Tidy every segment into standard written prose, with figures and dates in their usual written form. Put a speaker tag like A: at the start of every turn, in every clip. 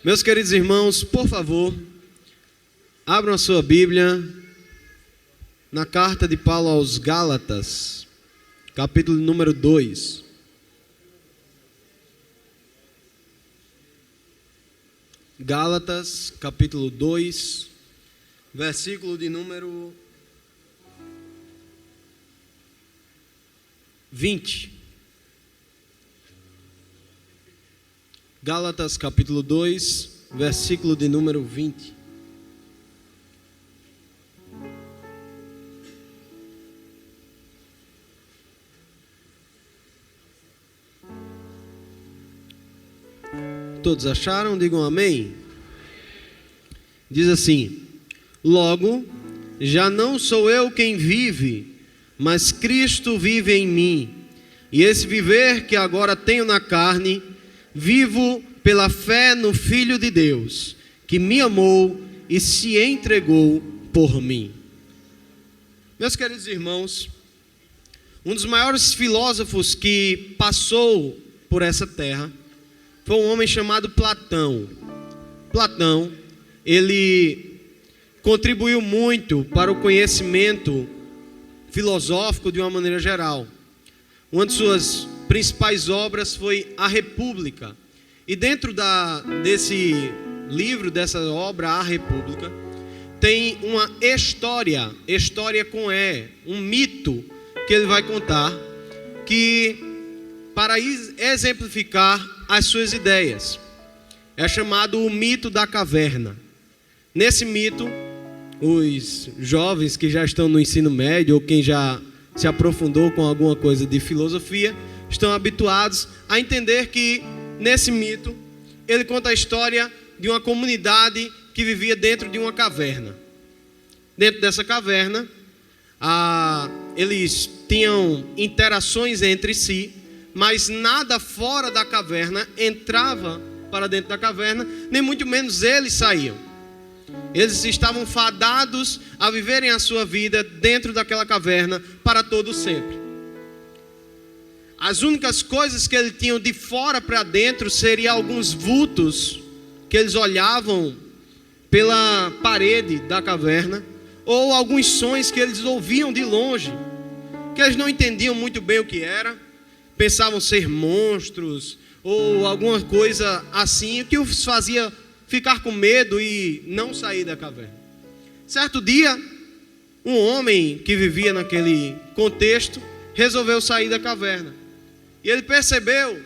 A: Meus queridos irmãos, por favor, abram a sua Bíblia na carta de Paulo aos Gálatas, capítulo número 2. Gálatas, capítulo 2, versículo de número 20. Gálatas, capítulo 2, versículo de número 20. Todos acharam? Digam amém. Diz assim: logo, já não sou eu quem vive, mas Cristo vive em mim. E esse viver que agora tenho na carne, vivo pela fé no Filho de Deus, que me amou e se entregou por mim. Meus queridos irmãos, um dos maiores filósofos que passou por essa terra foi um homem chamado Platão. Platão, ele contribuiu muito para o conhecimento filosófico de uma maneira geral. Uma de suas principais obras foi A República. E dentro desse livro, dessa obra, A República, tem uma história com E, um mito que ele vai contar, que para exemplificar as suas ideias. É chamado o mito da caverna. Nesse mito, os jovens que já estão no ensino médio ou quem já se aprofundou com alguma coisa de filosofia estão habituados a entender que nesse mito ele conta a história de uma comunidade que vivia dentro de uma caverna. Dentro dessa caverna, eles tinham interações entre si, mas nada fora da caverna entrava para dentro da caverna, nem muito menos eles saíam. Eles estavam fadados a viverem a sua vida dentro daquela caverna para todo sempre. As únicas coisas que eles tinham de fora para dentro seriam alguns vultos que eles olhavam pela parede da caverna, ou alguns sons que eles ouviam de longe, que eles não entendiam muito bem o que era, pensavam ser monstros ou alguma coisa assim, que os fazia ficar com medo e não sair da caverna. Certo dia, um homem que vivia naquele contexto resolveu sair da caverna. E ele percebeu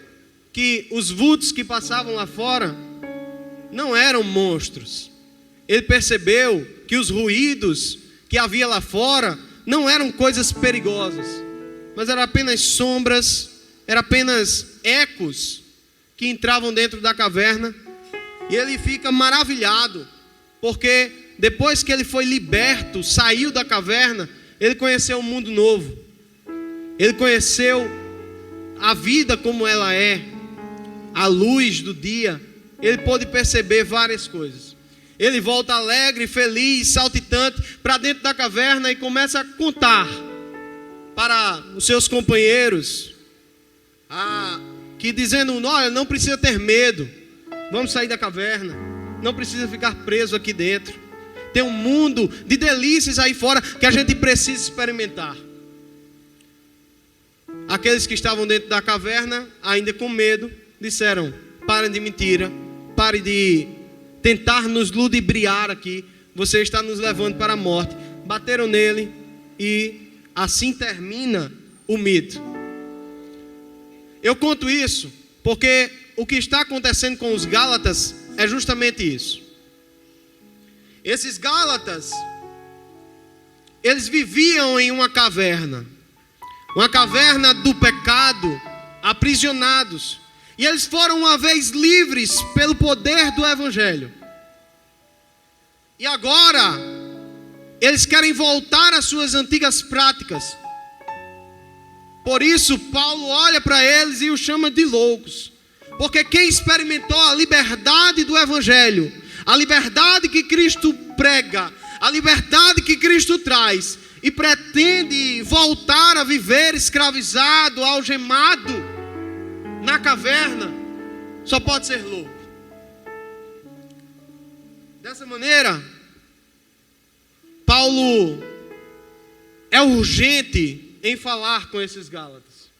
A: que os vultos que passavam lá fora não eram monstros. Ele percebeu que os ruídos que havia lá fora não eram coisas perigosas, mas eram apenas sombras, eram apenas ecos que entravam dentro da caverna. E ele fica maravilhado, porque depois que ele foi liberto, saiu da caverna, ele conheceu um mundo novo. Ele conheceu a vida como ela é, a luz do dia. Ele pôde perceber várias coisas. Ele volta alegre, feliz, saltitante para dentro da caverna e começa a contar para os seus companheiros, que dizendo: olha, não precisa ter medo, vamos sair da caverna, não precisa ficar preso aqui dentro. Tem um mundo de delícias aí fora que a gente precisa experimentar. Aqueles que estavam dentro da caverna, ainda com medo, disseram: parem de mentira, parem de tentar nos ludibriar aqui, você está nos levando para a morte. Bateram nele e assim termina o mito. Eu conto isso porque o que está acontecendo com os Gálatas é justamente isso. Esses Gálatas, eles viviam em uma caverna do pecado, aprisionados. E eles foram uma vez livres pelo poder do Evangelho. E agora, eles querem voltar às suas antigas práticas. Por isso, Paulo olha para eles e os chama de loucos. Porque quem experimentou a liberdade do Evangelho, a liberdade que Cristo prega, a liberdade que Cristo traz, e pretende voltar a viver escravizado, algemado na caverna, só pode ser louco. Dessa maneira, Paulo é urgente em falar com esses Gálatas.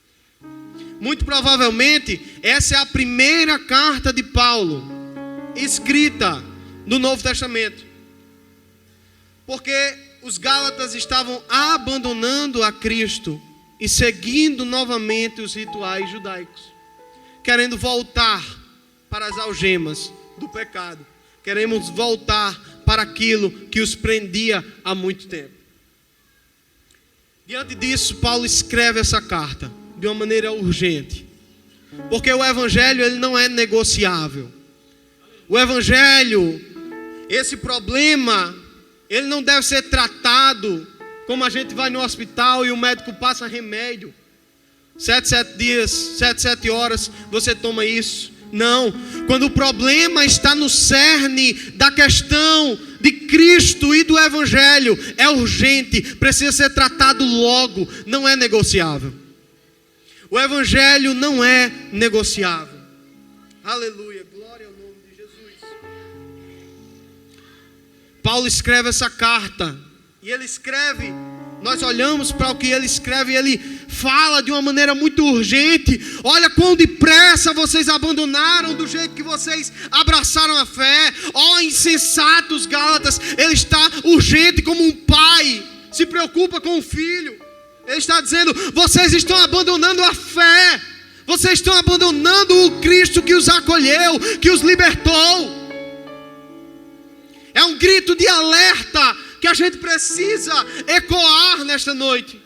A: Muito provavelmente, essa é a primeira carta de Paulo escrita no Novo Testamento. Porque os Gálatas estavam abandonando a Cristo e seguindo novamente os rituais judaicos, querendo voltar para as algemas do pecado. Queremos voltar para aquilo que os prendia há muito tempo. Diante disso, Paulo escreve essa carta de uma maneira urgente, porque o evangelho ele não é negociável. O evangelho, esse problema, ele não deve ser tratado como a gente vai no hospital e o médico passa remédio. 7 dias, 7 horas, você toma isso. Não, quando o problema está no cerne da questão de Cristo e do Evangelho, é urgente, precisa ser tratado logo, não é negociável. O Evangelho não é negociável. Aleluia, glória ao nome de Jesus. Paulo escreve essa carta, e ele escreve, nós olhamos para o que ele escreve e ele fala de uma maneira muito urgente. Olha quão depressa vocês abandonaram do jeito que vocês abraçaram a fé. Ó insensatos Gálatas, ele está urgente como um pai se preocupa com o filho. Ele está dizendo, vocês estão abandonando a fé. Vocês estão abandonando o Cristo que os acolheu, que os libertou. É um grito de alerta que a gente precisa ecoar nesta noite.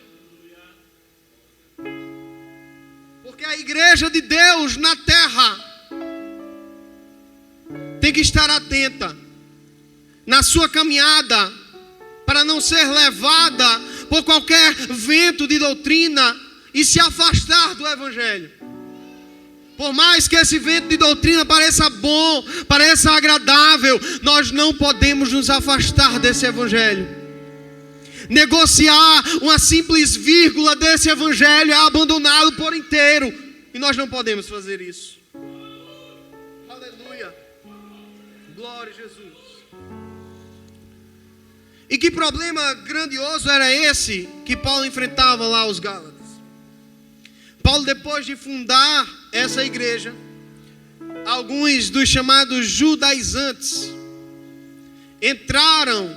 A: Porque a igreja de Deus na terra tem que estar atenta na sua caminhada, para não ser levada por qualquer vento de doutrina e se afastar do Evangelho. Por mais que esse vento de doutrina pareça bom, pareça agradável, nós não podemos nos afastar desse Evangelho. Negociar uma simples vírgula desse Evangelho é abandoná-lo por inteiro. E nós não podemos fazer isso. Aleluia. Glória a Jesus. E que problema grandioso era esse que Paulo enfrentava lá aos Gálatas? Paulo, depois de fundar essa igreja, alguns dos chamados judaizantes entraram,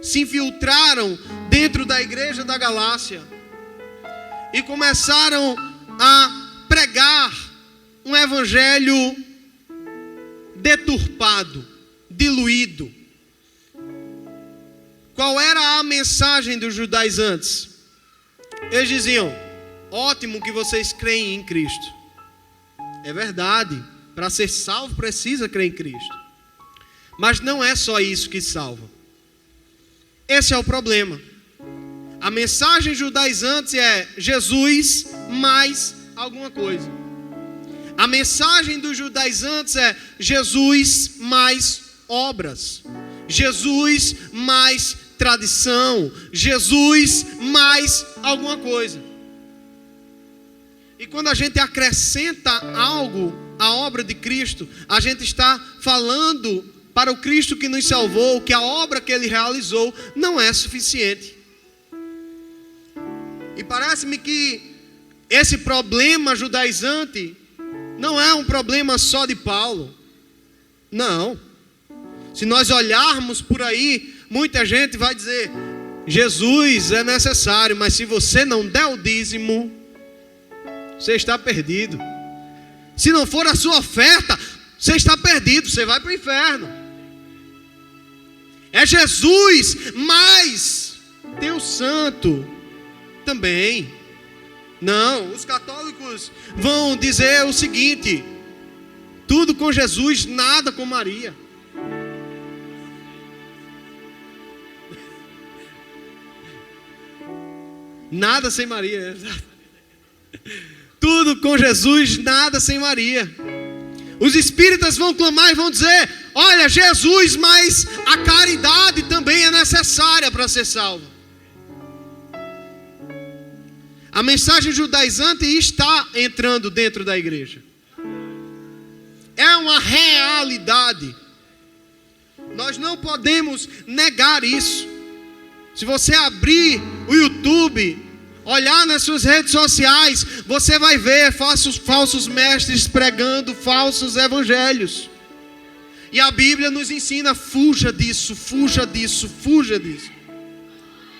A: se infiltraram dentro da igreja da Galácia e começaram a pregar um evangelho deturpado, diluído. Qual era a mensagem dos judaizantes? Eles diziam, ótimo que vocês creem em Cristo. É verdade, para ser salvo precisa crer em Cristo. Mas não é só isso que salva. Esse é o problema. A mensagem judaizante é Jesus mais alguma coisa. A mensagem dos judaizantes é Jesus mais obras. Jesus mais tradição. Jesus mais alguma coisa. E quando a gente acrescenta algo à obra de Cristo, a gente está falando para o Cristo que nos salvou que a obra que Ele realizou não é suficiente. E parece-me que esse problema judaizante não é um problema só de Paulo. Não. Se nós olharmos por aí, muita gente vai dizer, Jesus é necessário, mas se você não der o dízimo, você está perdido. Se não for a sua oferta, você está perdido, você vai para o inferno. É Jesus, mas tem o santo também. Não, os católicos vão dizer o seguinte, tudo com Jesus, nada com Maria. Nada sem Maria. Tudo com Jesus, nada sem Maria. Os espíritas vão clamar e vão dizer, olha, Jesus, mas a caridade também é necessária para ser salvo. A mensagem judaizante está entrando dentro da igreja. É uma realidade. Nós não podemos negar isso. Se você abrir o YouTube, olhar nas suas redes sociais, você vai ver falsos mestres pregando falsos evangelhos. E a Bíblia nos ensina: fuja disso, fuja disso, fuja disso.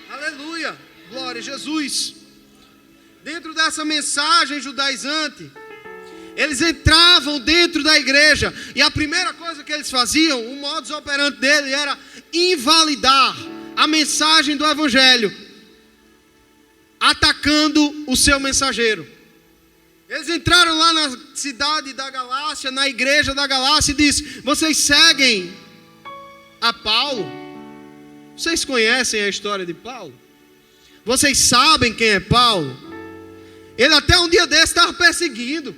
A: Aleluia, glória a Jesus. Dentro dessa mensagem judaizante, eles entravam dentro da igreja, e a primeira coisa que eles faziam, o modus operandi dele era invalidar a mensagem do evangelho, atacando o seu mensageiro. Eles entraram lá na cidade da Galácia, na igreja da Galácia, e disse: vocês seguem a Paulo? Vocês conhecem a história de Paulo? Vocês sabem quem é Paulo? Ele até um dia desse estava perseguindo.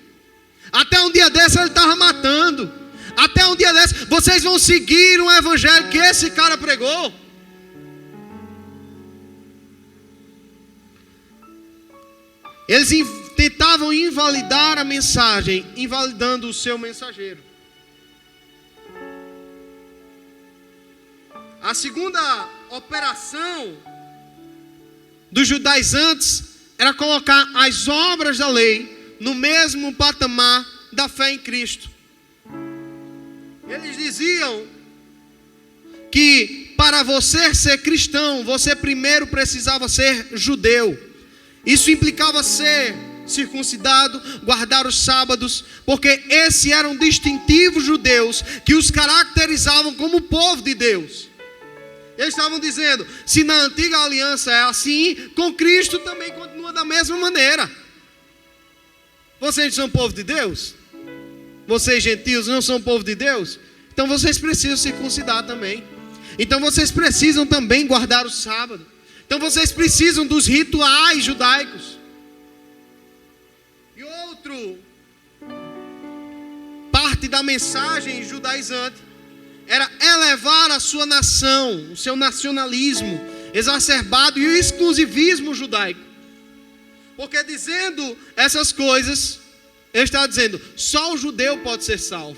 A: Até um dia desse ele estava matando. Até um dia desse, vocês vão seguir um evangelho que esse cara pregou? Eles tentavam invalidar a mensagem, invalidando o seu mensageiro. A segunda operação dos judaizantes era colocar as obras da lei no mesmo patamar da fé em Cristo. Eles diziam que para você ser cristão, você primeiro precisava ser judeu. Isso implicava ser circuncidado, guardar os sábados, porque esses eram distintivos judeus que os caracterizavam como povo de Deus. Eles estavam dizendo: se na antiga aliança é assim, com Cristo também continua da mesma maneira. Vocês são povo de Deus? Vocês gentios não são povo de Deus? Então vocês precisam circuncidar também. Então vocês precisam também guardar o sábado. Então vocês precisam dos rituais judaicos. E outro parte da mensagem judaizante era elevar a sua nação, o seu nacionalismo exacerbado e o exclusivismo judaico. Porque dizendo essas coisas, ele está dizendo: só o judeu pode ser salvo.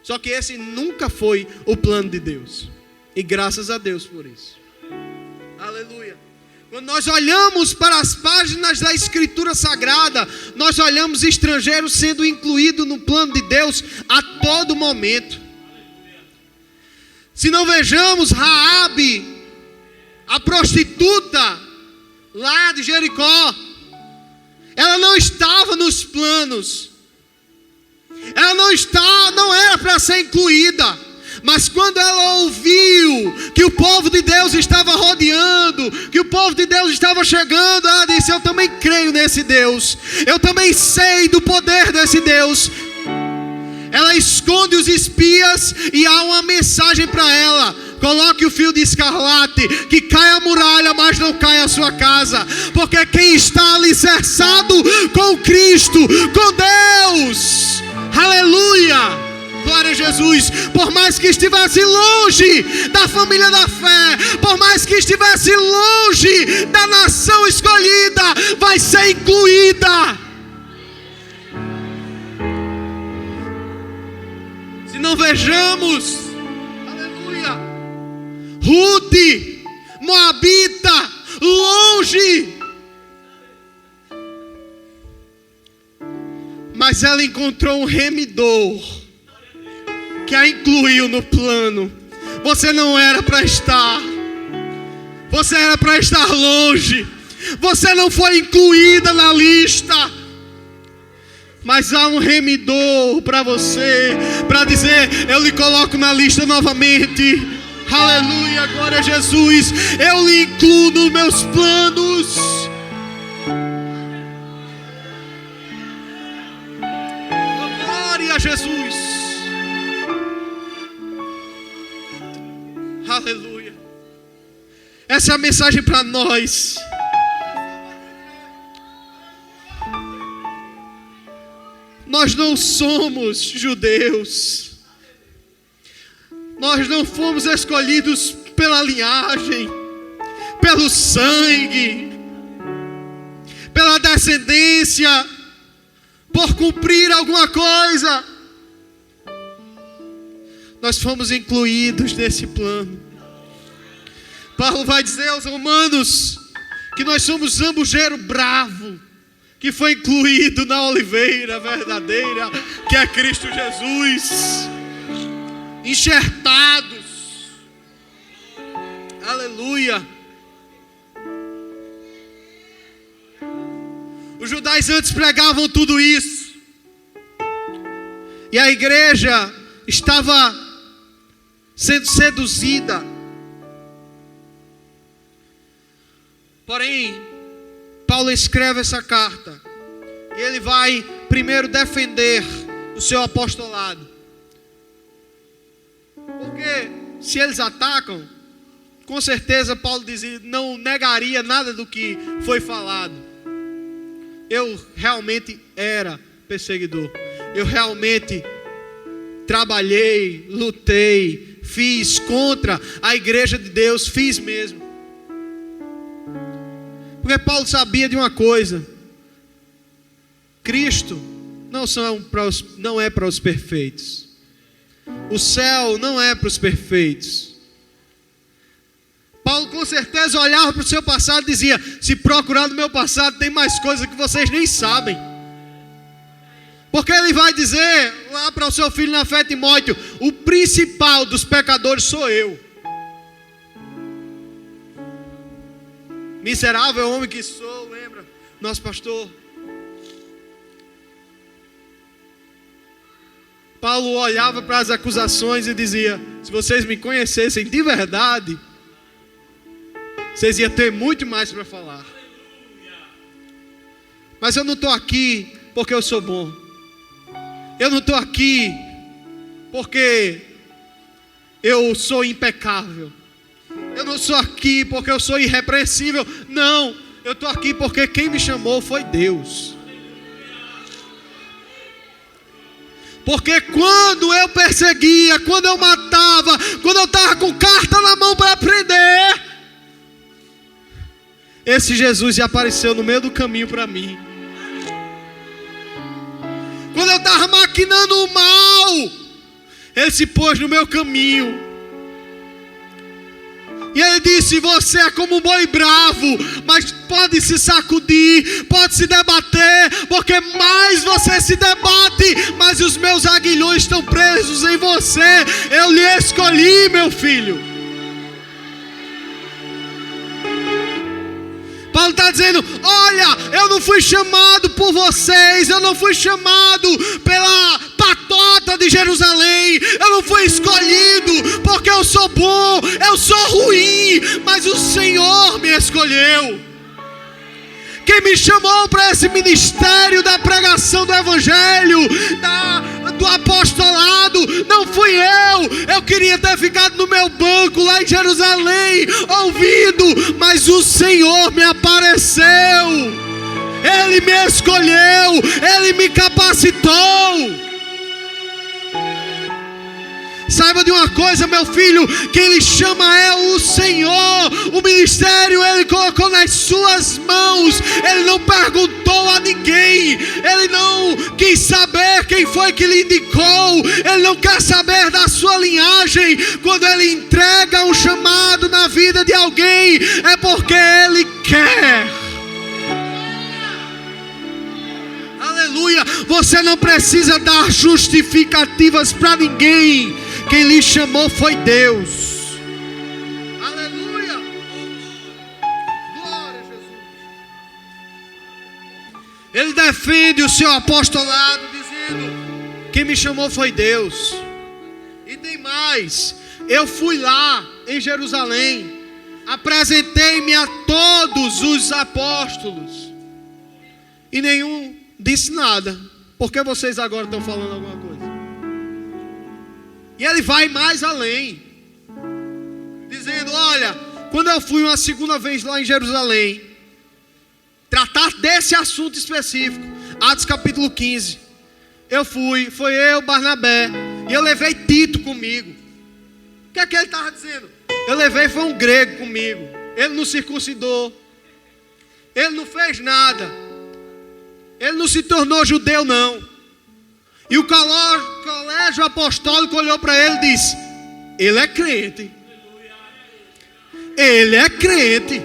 A: Só que esse nunca foi o plano de Deus. E graças a Deus por isso. Aleluia. Quando nós olhamos para as páginas da Escritura Sagrada, nós olhamos estrangeiros sendo incluídos no plano de Deus a todo momento. Se não vejamos Raabe, a prostituta lá de Jericó, ela não estava nos planos. Ela não era para ser incluída. Mas quando ela ouviu que o povo de Deus estava rodeando, que o povo de Deus estava chegando, ela disse: eu também creio nesse Deus. Eu também sei do poder desse Deus. Ela esconde os espias e há uma mensagem para ela: coloque o fio de escarlate, que caia a muralha, mas não caia a sua casa. Porque quem está alicerçado com Cristo, com Deus, aleluia, glória a Jesus, por mais que estivesse longe da família da fé, por mais que estivesse longe da nação escolhida, vai ser incluída. Se não vejamos, aleluia, Ruth, Moabita, longe, mas ela encontrou um remidor que a incluiu no plano. Você não era para estar. Você era para estar longe. Você não foi incluída na lista. Mas há um remidor para você, para dizer: eu lhe coloco na lista novamente. Aleluia, glória a Jesus. Eu lhe incluo nos meus planos. Glória a Jesus. Aleluia. Essa é a mensagem para nós. Nós não somos judeus. Nós não fomos escolhidos pela linhagem, pelo sangue, pela descendência, por cumprir alguma coisa. nós fomos incluídos nesse plano. Paulo vai dizer aos romanos que nós somos zambujeiro bravo, que foi incluído na oliveira verdadeira, que é Cristo Jesus, enxertados. Aleluia. Os judaizantes pregavam tudo isso, e a igreja estava sendo seduzida. Porém, Paulo escreve essa carta e ele vai primeiro defender o seu apostolado. Porque se eles atacam, com certeza Paulo dizia, não negaria nada do que foi falado. Eu realmente era perseguidor. Eu realmente trabalhei, lutei, fiz contra a igreja de Deus, fiz mesmo. Porque Paulo sabia de uma coisa: Cristo não é para os perfeitos. O céu não é para os perfeitos. Paulo com certeza olhava para o seu passado e dizia: se procurar no meu passado, tem mais coisas que vocês nem sabem. Porque ele vai dizer lá para o seu filho na fé, Timóteo: o principal dos pecadores sou eu. Miserável homem que sou, lembra? Nosso pastor Paulo olhava para as acusações e dizia: se vocês me conhecessem de verdade, vocês iam ter muito mais para falar. Mas eu não estou aqui porque eu sou bom. Eu não estou aqui porque eu sou impecável. Eu não sou aqui porque eu sou irrepreensível. Não, eu estou aqui porque quem me chamou foi Deus. Porque quando eu perseguia, quando eu matava, quando eu estava com carta na mão para prender, esse Jesus já apareceu no meio do caminho para mim. Quando eu estava maquinando o mal, Ele se pôs no meu caminho. E Ele disse: você é como um boi bravo, mas pode se sacudir, pode se debater, porque mais você se debate, mais os meus aguilhões estão presos em você. Eu lhe escolhi, meu filho. Paulo está dizendo: olha, eu não fui chamado por vocês, eu não fui chamado pela patota de Jerusalém, eu não fui escolhido porque eu sou bom, eu sou ruim, mas o Senhor me escolheu. Quem me chamou para esse ministério da pregação do Evangelho, do apostolado, não fui eu. Eu queria ter ficado no meu banco lá em Jerusalém, ouvindo, mas o Senhor me apareceu. Ele me escolheu, Ele me capacitou. Saiba de uma coisa, meu filho: quem lhe chama é o Senhor. O ministério Ele colocou nas suas mãos. Ele não perguntou a ninguém. Ele não quis saber quem foi que lhe indicou. Ele não quer saber da sua linhagem. Quando Ele entrega um chamado na vida de alguém, é porque Ele quer. Aleluia. Você não precisa dar justificativas para ninguém. Quem lhe chamou foi Deus. Aleluia. Glória a Jesus. Ele defende o seu apostolado dizendo: quem me chamou foi Deus. E tem mais: eu fui lá em Jerusalém, apresentei-me a todos os apóstolos, e nenhum disse nada. Por que vocês agora estão falando alguma coisa? E ele vai mais além, dizendo: olha, quando eu fui uma segunda vez lá em Jerusalém, tratar desse assunto específico, Atos capítulo 15, foi eu, Barnabé, e eu levei Tito comigo. O que é que ele estava dizendo? Eu levei, foi um grego comigo. Ele não circuncidou, ele não fez nada, ele não se tornou judeu não. E o colégio apostólico olhou para ele e disse: ele é crente. Ele é crente.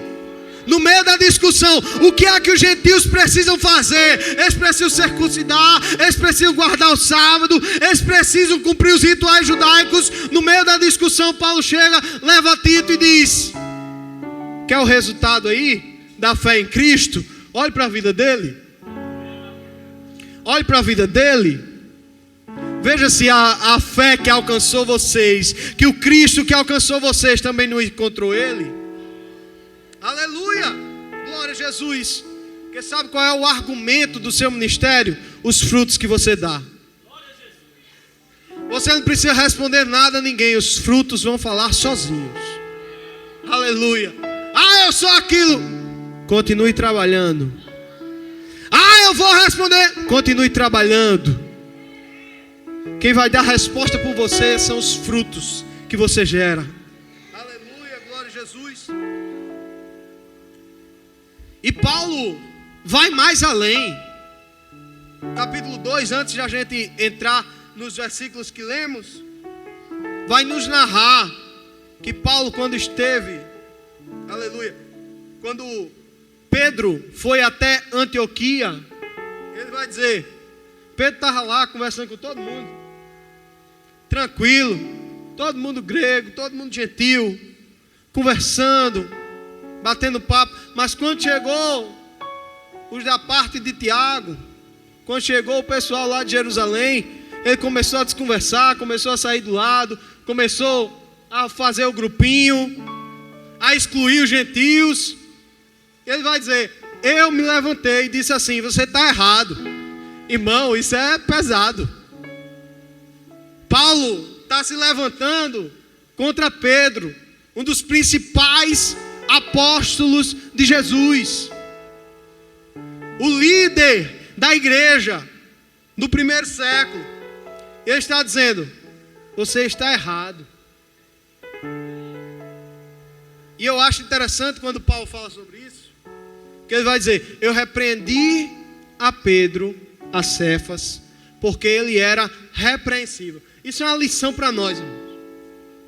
A: No meio da discussão, o que é que os gentios precisam fazer? Eles precisam circuncidar, eles precisam guardar o sábado, eles precisam cumprir os rituais judaicos. No meio da discussão, Paulo chega, leva Tito e diz: quer o resultado aí da fé em Cristo? Olhe para a vida dele. Olhe para a vida dele. Veja se a fé que alcançou vocês, que o Cristo que alcançou vocês também não encontrou ele. Aleluia, glória a Jesus. Porque sabe qual é o argumento do seu ministério? Os frutos que você dá. Você não precisa responder nada a ninguém, os frutos vão falar sozinhos. Aleluia. Ah, eu sou aquilo. Continue trabalhando. Ah, eu vou responder. Continue trabalhando. Quem vai dar resposta por você são os frutos que você gera. Aleluia, glória a Jesus. E Paulo vai mais além. Capítulo 2, antes de a gente entrar nos versículos que lemos, vai nos narrar que Paulo, quando esteve, aleluia, quando Pedro foi até Antioquia, ele vai dizer: Pedro estava lá conversando com todo mundo, tranquilo, todo mundo grego, todo mundo gentil, conversando, batendo papo. Mas quando chegou os da parte de Tiago, quando chegou o pessoal lá de Jerusalém, ele começou a desconversar, começou a sair do lado, começou a fazer o grupinho, a excluir os gentios. Ele vai dizer: eu me levantei e disse assim: você está errado. Irmão, isso é pesado. Paulo está se levantando contra Pedro, um dos principais apóstolos de Jesus, o líder da igreja do primeiro século. Ele está dizendo: você está errado. E eu acho interessante quando Paulo fala sobre isso, que ele vai dizer: eu repreendi a Pedro, a Cefas, porque ele era repreensível. Isso é uma lição para nós, irmãos.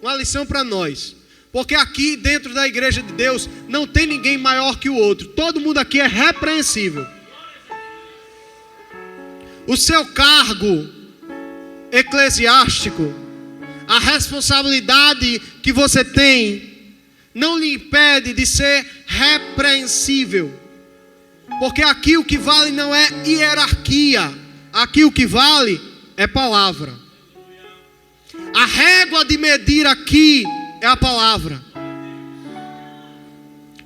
A: Uma lição para nós. Porque aqui dentro da igreja de Deus não tem ninguém maior que o outro. Todo mundo aqui é repreensível. O seu cargo eclesiástico, a responsabilidade que você tem, não lhe impede de ser repreensível. Porque aqui o que vale não é hierarquia. Aqui o que vale é palavra. A régua de medir aqui é a palavra.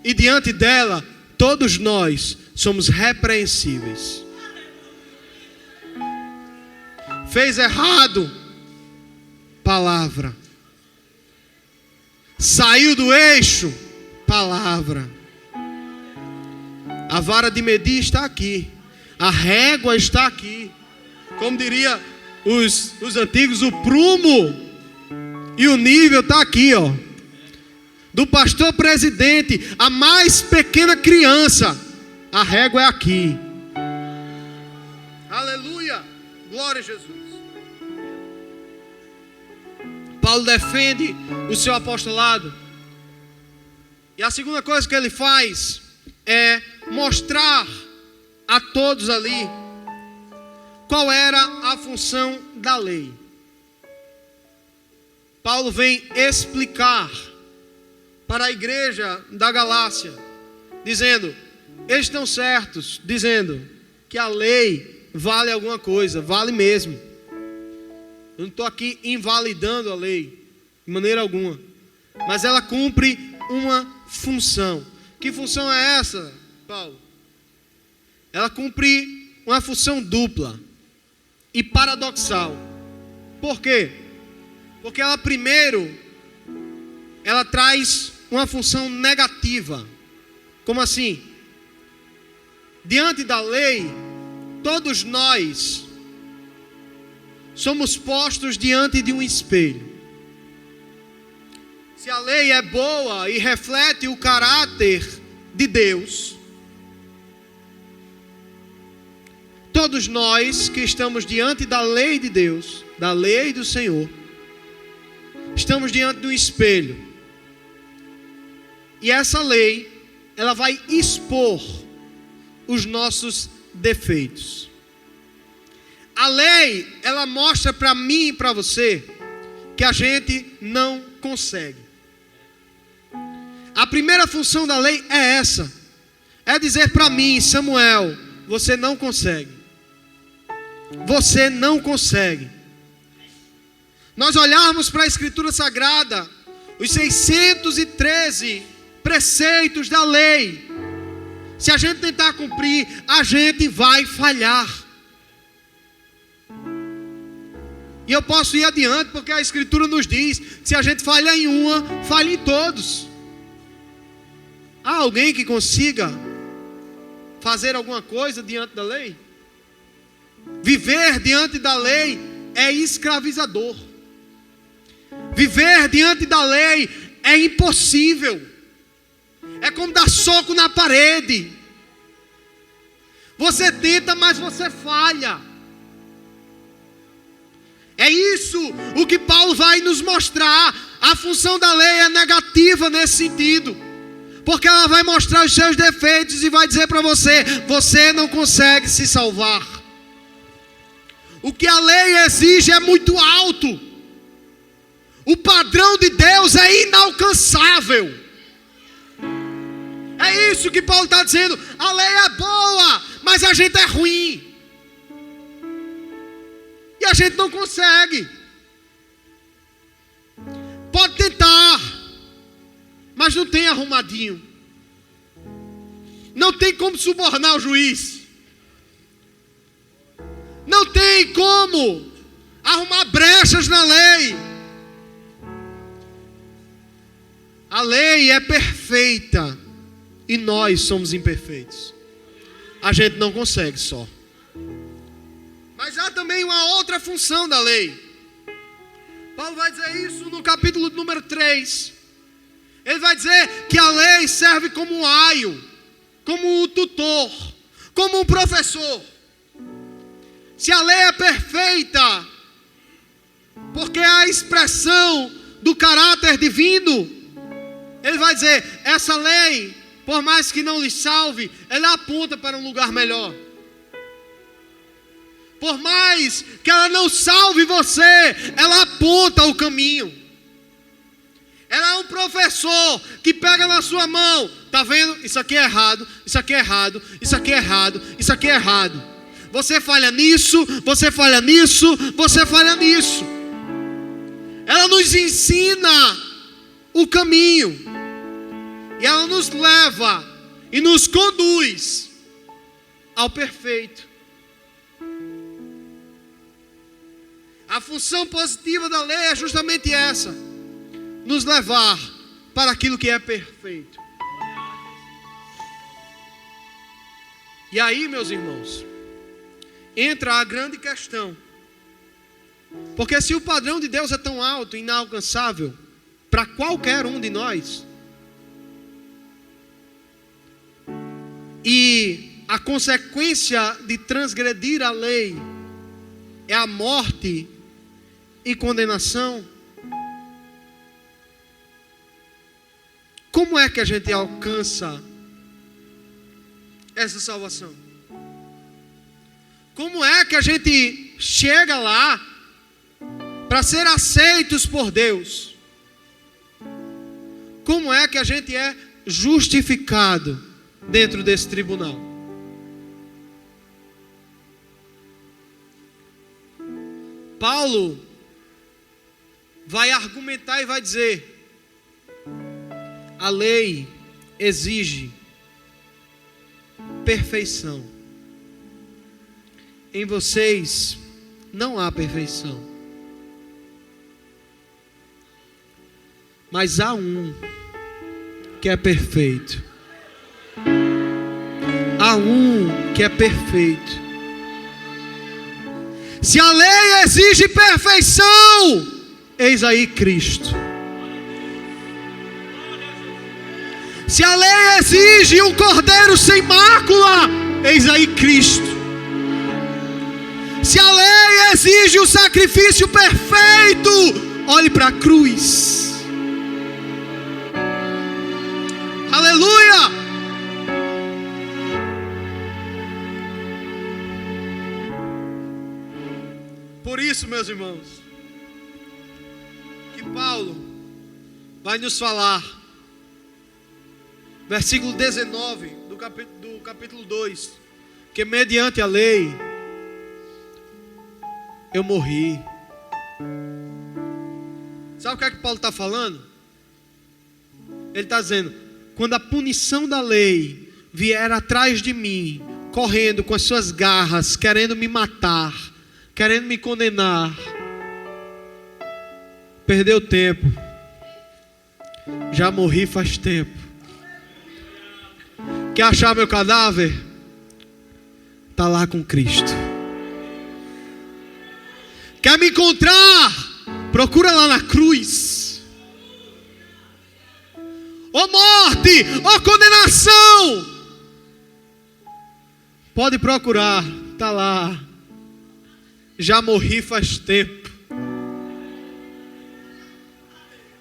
A: E diante dela, todos nós somos repreensíveis. Fez errado, palavra. Saiu do eixo, palavra. A vara de medir está aqui. A régua está aqui. Como diria os antigos, o prumo e o nível está aqui, ó. Do pastor presidente a mais pequena criança, a régua é aqui. Aleluia, glória a Jesus. Paulo defende o seu apostolado. E a segunda coisa que ele faz é mostrar a todos ali qual era a função da lei. Paulo vem explicar para a igreja da Galácia, dizendo: eles estão certos, dizendo que a lei vale alguma coisa, vale mesmo. Eu não estou aqui invalidando a lei, de maneira alguma, mas ela cumpre uma função. Que função é essa, Paulo? Ela cumpre uma função dupla e paradoxal. Por quê? Porque ela primeiro, ela traz uma função negativa. Como assim? Diante da lei, todos nós somos postos diante de um espelho. Se a lei é boa e reflete o caráter de Deus, todos nós que estamos diante da lei de Deus, da lei do Senhor, estamos diante de um espelho. E essa lei, ela vai expor os nossos defeitos. A lei, ela mostra para mim e para você que a gente não consegue. A primeira função da lei é essa. É dizer para mim, Samuel, você não consegue. Você não consegue. Nós olharmos para a Escritura Sagrada, os 613 preceitos da lei. Se a gente tentar cumprir, a gente vai falhar. E eu posso ir adiante, porque a Escritura nos diz que se a gente falha em uma, falha em todos. Há alguém que consiga fazer alguma coisa diante da lei? Viver diante da lei é escravizador. Viver diante da lei é impossível. É como dar soco na parede. Você tenta, mas você falha. É isso o que Paulo vai nos mostrar. A função da lei é negativa nesse sentido, porque ela vai mostrar os seus defeitos e vai dizer para você: você não consegue se salvar. O que a lei exige é muito alto. O padrão de Deus é inalcançável. É isso que Paulo está dizendo. A lei é boa, mas a gente é ruim. E a gente não consegue. Pode tentar, mas não tem arrumadinho. Não tem como subornar o juiz. Não tem como arrumar brechas na lei. A lei é perfeita e nós somos imperfeitos. A gente não consegue só. Mas há também uma outra função da lei. Paulo vai dizer isso no capítulo número 3. Ele vai dizer que a lei serve como um aio, como um tutor, como um professor. Se a lei é perfeita, porque é a expressão do caráter divino, ele vai dizer, essa lei, por mais que não lhe salve, ela aponta para um lugar melhor. Por mais que ela não salve você, ela aponta o caminho. Ela é um professor que pega na sua mão. Está vendo? Isso aqui é errado, isso aqui é errado, isso aqui é errado, isso aqui é errado. Você falha nisso, você falha nisso, você falha nisso. Ela nos ensina o caminho. E ela nos leva e nos conduz ao perfeito. A função positiva da lei é justamente essa: nos levar para aquilo que é perfeito. E aí, meus irmãos, entra a grande questão. Porque se o padrão de Deus é tão alto e inalcançável para qualquer um de nós, e a consequência de transgredir a lei é a morte e condenação, como é que a gente alcança essa salvação? Como é que a gente chega lá para ser aceitos por Deus? Como é que a gente é justificado dentro desse tribunal? Paulo vai argumentar e vai dizer: a lei exige perfeição. Em vocês não há perfeição, mas há um que é perfeito. Há um que é perfeito. Se a lei exige perfeição, eis aí Cristo. Se a lei exige um cordeiro sem mácula, eis aí Cristo. exige o sacrifício perfeito. Olhe para a cruz. Aleluia! Por isso, meus irmãos, que Paulo vai nos falar, versículo 19 do capítulo 2, que mediante a lei eu morri. Sabe o que é que Paulo está falando? Ele está dizendo: quando a punição da lei vier atrás de mim, correndo com as suas garras, querendo me matar, querendo me condenar, perdeu tempo. Já morri faz tempo. Quer achar meu cadáver? Está lá com Cristo. Quer me encontrar? Procura lá na cruz. Ó morte, ó condenação, pode procurar, está lá. Já morri faz tempo.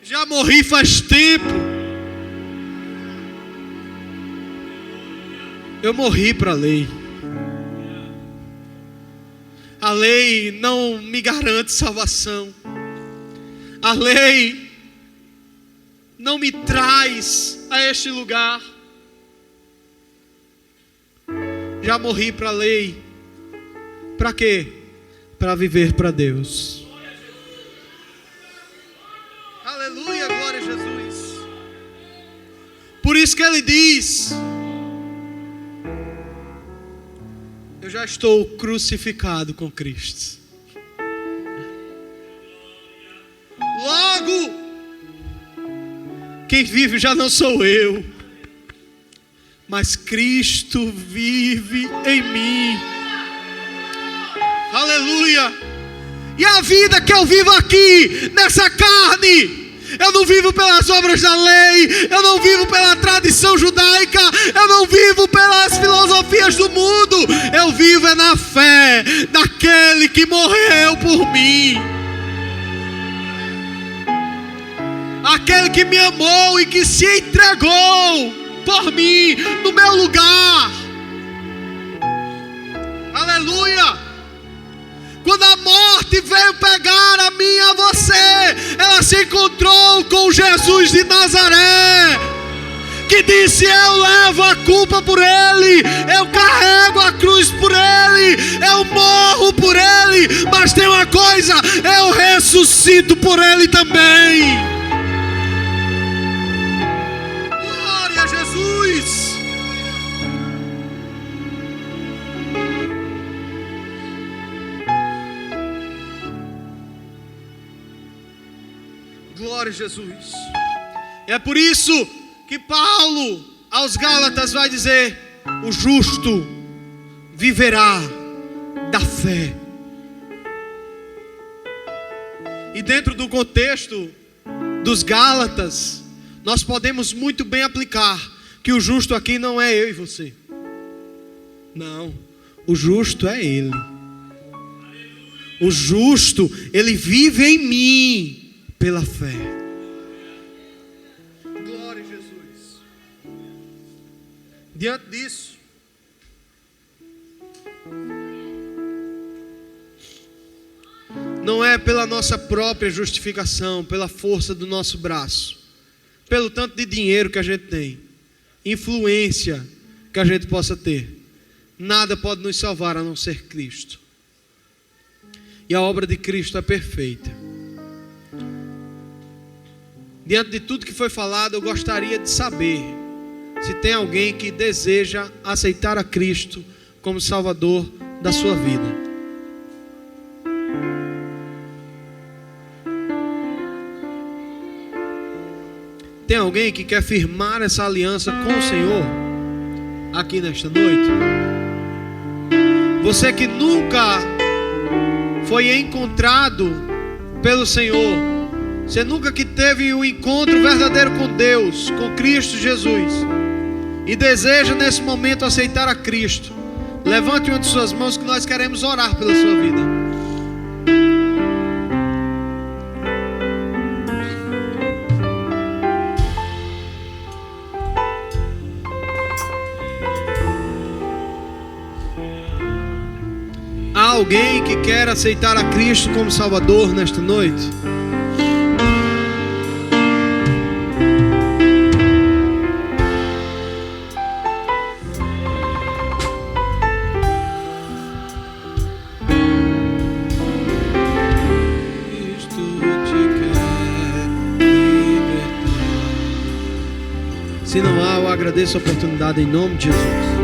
A: Já morri faz tempo. Eu morri para a lei. A lei não me garante salvação. A lei não me traz a este lugar. Já morri para a lei. Para quê? Para viver para Deus. Aleluia, glória a Jesus. Por isso que ele diz: eu já estou crucificado com Cristo. Logo, quem vive já não sou eu, mas Cristo vive em mim. Aleluia. E a vida que eu vivo aqui, nessa carne, eu não vivo pelas obras da lei, eu não vivo pela tradição judaica, eu não vivo pelas filosofias do mundo. Eu vivo na fé daquele que morreu por mim, aquele que me amou e que se entregou por mim, no meu lugar. Aleluia. Quando a morte veio pegar a mim e a você, ela se encontrou com Jesus de Nazaré, que disse: eu levo a culpa por ele, eu carrego a cruz por ele, eu morro por ele, mas tem uma coisa, eu ressuscito por ele também. Glória a Jesus. Glória a Jesus. É por isso que Paulo aos Gálatas vai dizer: o justo viverá da fé. E dentro do contexto dos Gálatas, nós podemos muito bem aplicar que o justo aqui não é eu e você. Não, o justo é ele. O justo, ele vive em mim pela fé. Glória a Jesus. Diante disso, não é pela nossa própria justificação, pela força do nosso braço, pelo tanto de dinheiro que a gente tem, influência que a gente possa ter. Nada pode nos salvar a não ser Cristo. E a obra de Cristo é perfeita. Diante de tudo que foi falado, eu gostaria de saber se tem alguém que deseja aceitar a Cristo como Salvador da sua vida. Tem alguém que quer firmar essa aliança com o Senhor aqui nesta noite? Você que nunca foi encontrado pelo Senhor, você nunca que teve um encontro verdadeiro com Deus, com Cristo Jesus, e deseja nesse momento aceitar a Cristo, levante uma de suas mãos que nós queremos orar pela sua vida. alguém que quer aceitar a Cristo como Salvador nesta noite? Se não há, eu agradeço a oportunidade em nome de Jesus.